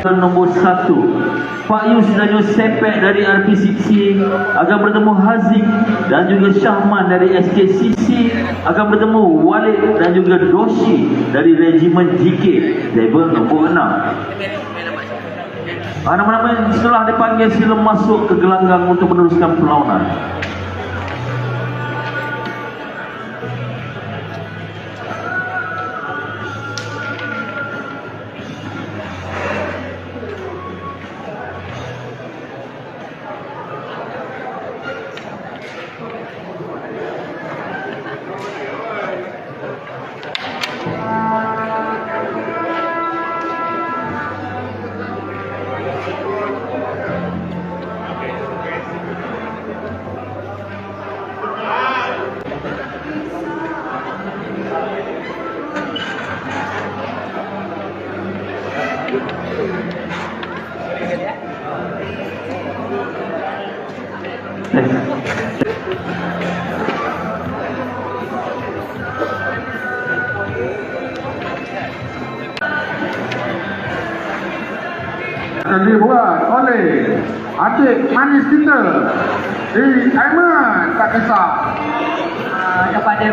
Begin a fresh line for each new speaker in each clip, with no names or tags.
Nombor 1 Pak Yus dan Yus Sepek dari RPCC akan bertemu Haziq dan juga Syahman dari SKCC akan bertemu Walid dan juga Doshi dari Regimen GK table nombor 6. Nama-nama yang setelah dipanggil sila masuk ke gelanggang untuk meneruskan perlawanan.
Akan dibuat oleh adik manis kita Aiman tak kisah.
Kepada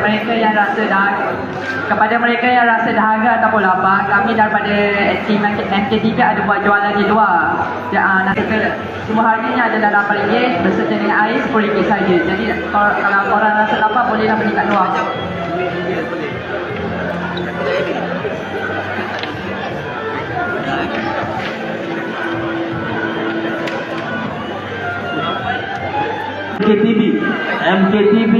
mereka yang rasa dahaga ataupun lapar, kami daripada team MK3 ada buat jualan di luar. Semua harganya adalah RM8 berserta dengan air RM10 saja. Jadi kalau korang rasa lapar bolehlah pergi kat luar.
MKTV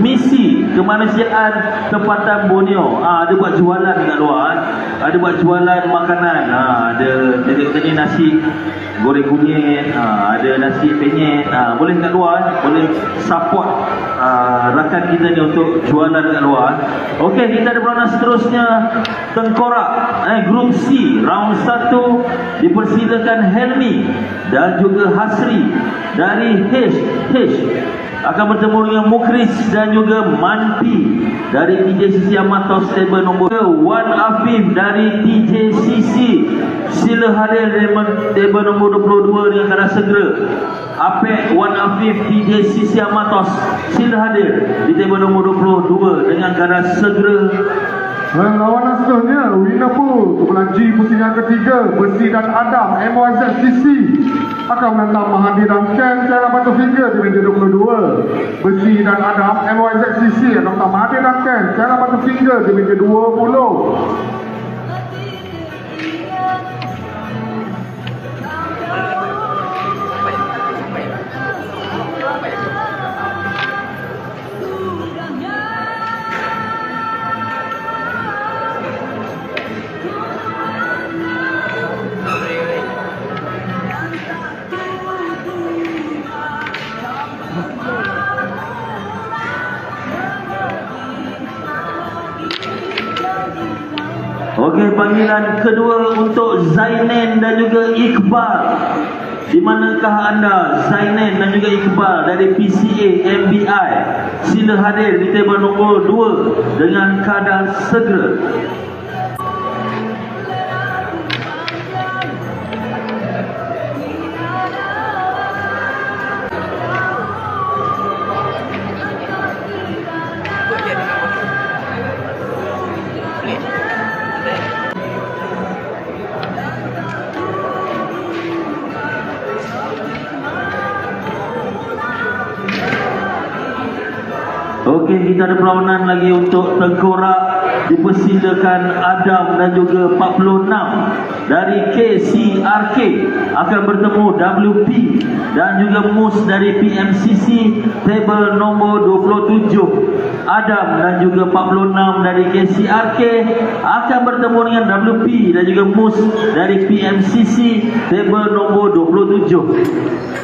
misi kemanusiaan tempatan Borneo. Ada buat jualan kat luar, ada buat jualan makanan. Ada tadi nasi goreng kunyit, ada nasi penyet. Boleh kat luar, boleh support rakan kita ni untuk jualan kat luar. Okey, kita ada perlawanan seterusnya tengkorak grup C round 1 dipersilakan Helmi dan juga Hasri dari H akan bertemu dengan Mukris dan juga Manpi dari TJCC Amatos table nombor 1. Wan Afif dari TJCC sila hadir di table nombor 22 dengan keadaan segera. Apek Wan Afif TJCC Amatos sila hadir di table nombor 22 dengan keadaan segera.
Lawanan seterusnya winner pool kumpulan G pusingan ketiga Besi dan Adam MYZCC akan menentang Mahathir dan Ken Tiara Batu Finger di meja 22. Besi dan Adam MYZCC akan menentang Mahathir dan Ken Tiara Batu Finger di meja 20.
Okey, panggilan kedua untuk Zainen dan juga Iqbal. Di manakah anda, Zainen dan juga Iqbal dari PCA MBI? Sila hadir di table nombor 2 dengan keadaan segera. Okey, kita ada perlawanan lagi untuk tengkorak. Dipersilakan Adam dan juga 46 dari KCRK akan bertemu WP dan juga Mus dari PMCC table nombor 27. Adam dan juga 46 dari KCRK akan bertemu dengan WP dan juga Mus dari PMCC table nombor 27.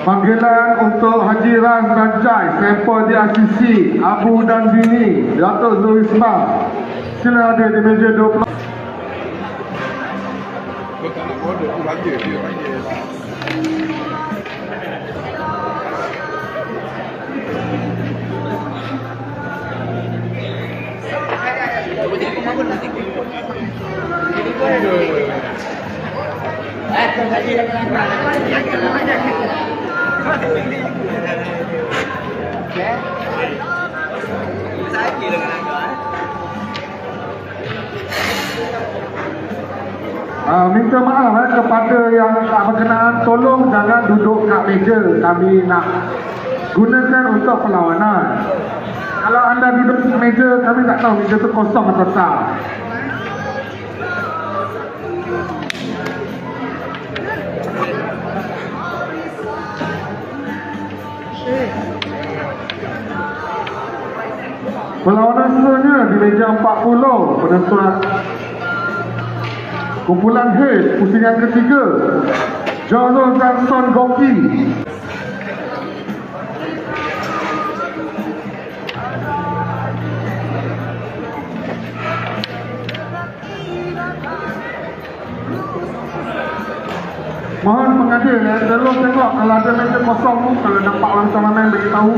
Panggilan untuk Haji Ras dan Jai, sampel di RCC, Abu dan Bini, Datuk Zul Ismail. Sila ada di meja 20.
Kau tak nak order tu raya dia raya.
Minta maaf kepada yang tak berkenaan, tolong jangan duduk kat meja. Kami nak gunakan untuk perlawanan. Kalau anda duduk kat meja, kami tak tahu meja tu kosong atau tak. Perlawanan seterusnya di meja 40, penentuan kumpulan H, pusingan ketiga, Jono dan Son Goki. Mohon pengadil ya, tolong tengok kalau ada meja kosong tu, kalau nampak orang turnamen beritahu.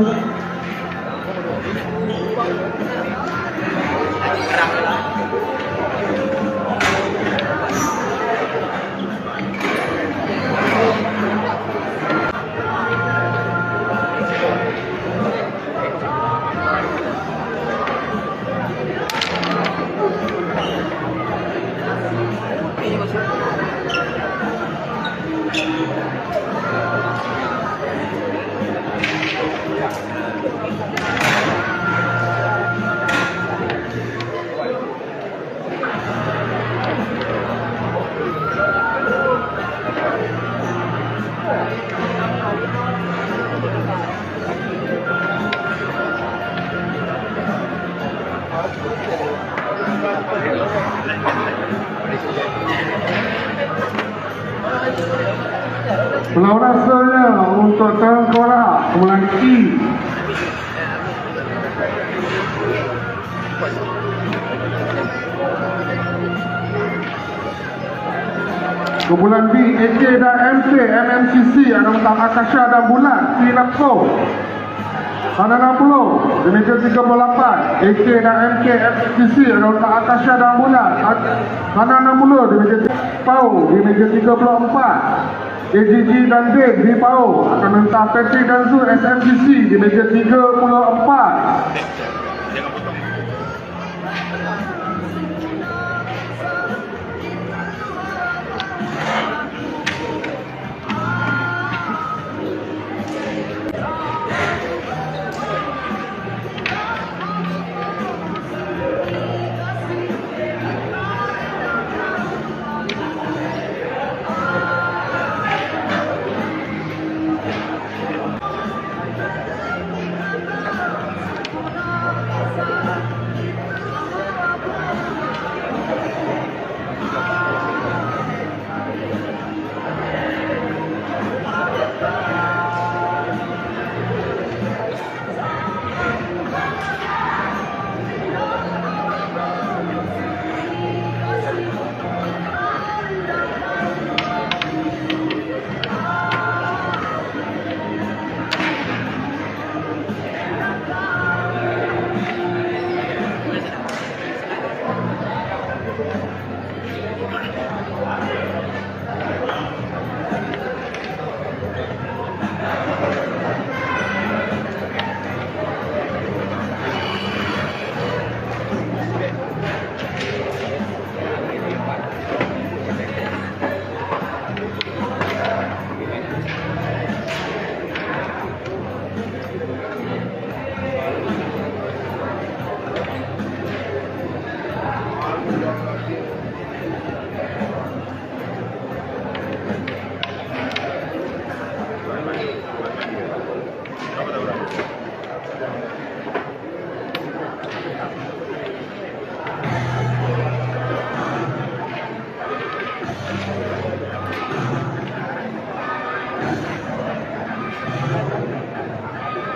Perlawanan seterusnya untuk Tengkorak, kumpulan I. Kumpulan B, AK dan MC, MMCC, ada tentang Akasha dan Bulan, Pinapso. Sana 60, di meja 38, AK dan MK, MMCC, ada tentang Akasha dan Bulan. Sana 60, di meja 3, Pau, di meja 34. AGG dan Dave di Pau akan menentang Petri dan Zul SMCC di meja 34.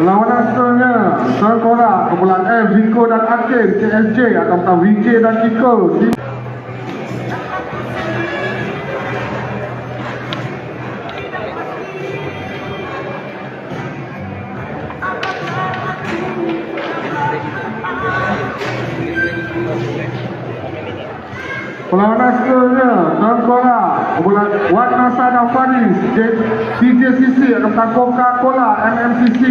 Perlawanan seterusnya, Serkora, kumpulan F, Zico dan Akin, CSJ atau VJ dan Kiko. Perlawanan seterusnya, Serkora, kumpulan Wan Nasa dan Faris, CJCC atau Coca-Cola, MMCC.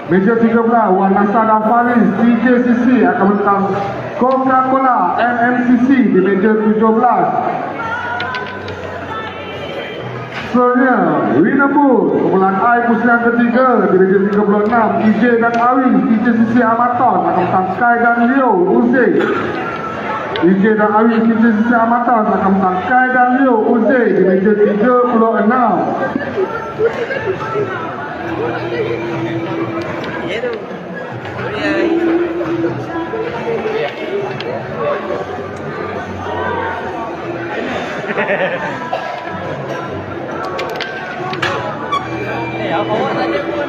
Meja 13, Wan Nasa dan Faris, CJCC akan menentang Coca-Cola, MMCC di meja 17. Seterusnya, winner pool, kumpulan I pusingan ketiga di meja 36, TJ dan Awi, CJCC Amaton akan menentang Sky dan Leo, Uzi. TJ dan Awi, CJCC Amaton akan menentang Sky dan Leo, Uzi di meja 36.
Awak tadi pun